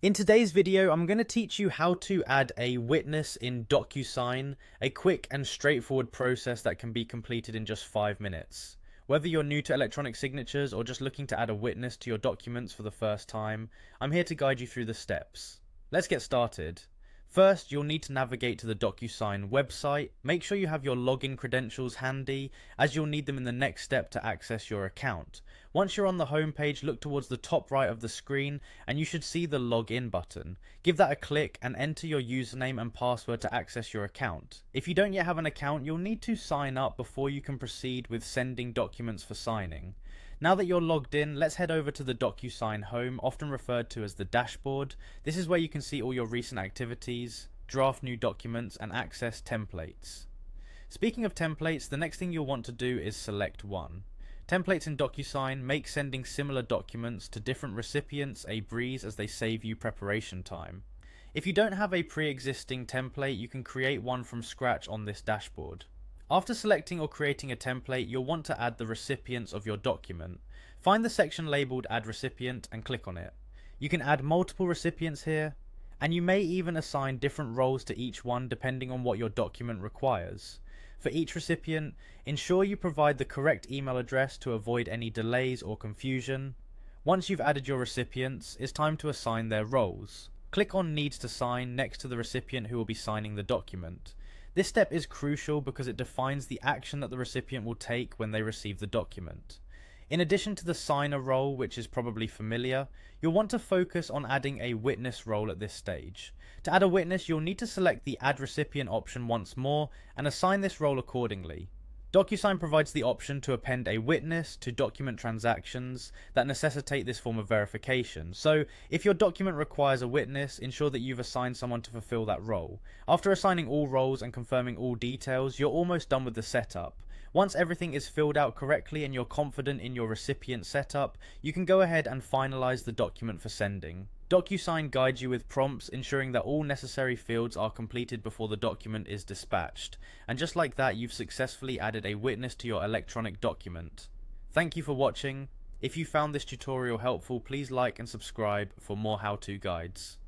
In today's video, I'm going to teach you how to add a witness in DocuSign, a quick and straightforward process that can be completed in just 5 minutes. Whether you're new to electronic signatures or just looking to add a witness to your documents for the first time, I'm here to guide you through the steps. Let's get started. First, you'll need to navigate to the DocuSign website. Make sure you have your login credentials handy, as you'll need them in the next step to access your account. Once you're on the home page, look towards the top right of the screen and you should see the login button. Give that a click and enter your username and password to access your account. If you don't yet have an account, you'll need to sign up before you can proceed with sending documents for signing. Now that you're logged in, let's head over to the DocuSign home, often referred to as the dashboard. This is where you can see all your recent activities, draft new documents, and access templates. Speaking of templates, the next thing you'll want to do is select one. Templates in DocuSign make sending similar documents to different recipients a breeze, as they save you preparation time. If you don't have a pre-existing template, you can create one from scratch on this dashboard. After selecting or creating a template, you'll want to add the recipients of your document. Find the section labelled Add Recipient and click on it. You can add multiple recipients here, and you may even assign different roles to each one depending on what your document requires. For each recipient, ensure you provide the correct email address to avoid any delays or confusion. Once you've added your recipients, it's time to assign their roles. Click on Needs to Sign next to the recipient who will be signing the document. This step is crucial because it defines the action that the recipient will take when they receive the document. In addition to the signer role, which is probably familiar, you'll want to focus on adding a witness role at this stage. To add a witness, you'll need to select the Add Recipient option once more and assign this role accordingly. DocuSign provides the option to append a witness to document transactions that necessitate this form of verification. So, if your document requires a witness, ensure that you've assigned someone to fulfill that role. After assigning all roles and confirming all details, you're almost done with the setup. Once everything is filled out correctly and you're confident in your recipient setup, you can go ahead and finalize the document for sending. DocuSign guides you with prompts, ensuring that all necessary fields are completed before the document is dispatched. And just like that, you've successfully added a witness to your electronic document. Thank you for watching. If you found this tutorial helpful, please like and subscribe for more how-to guides.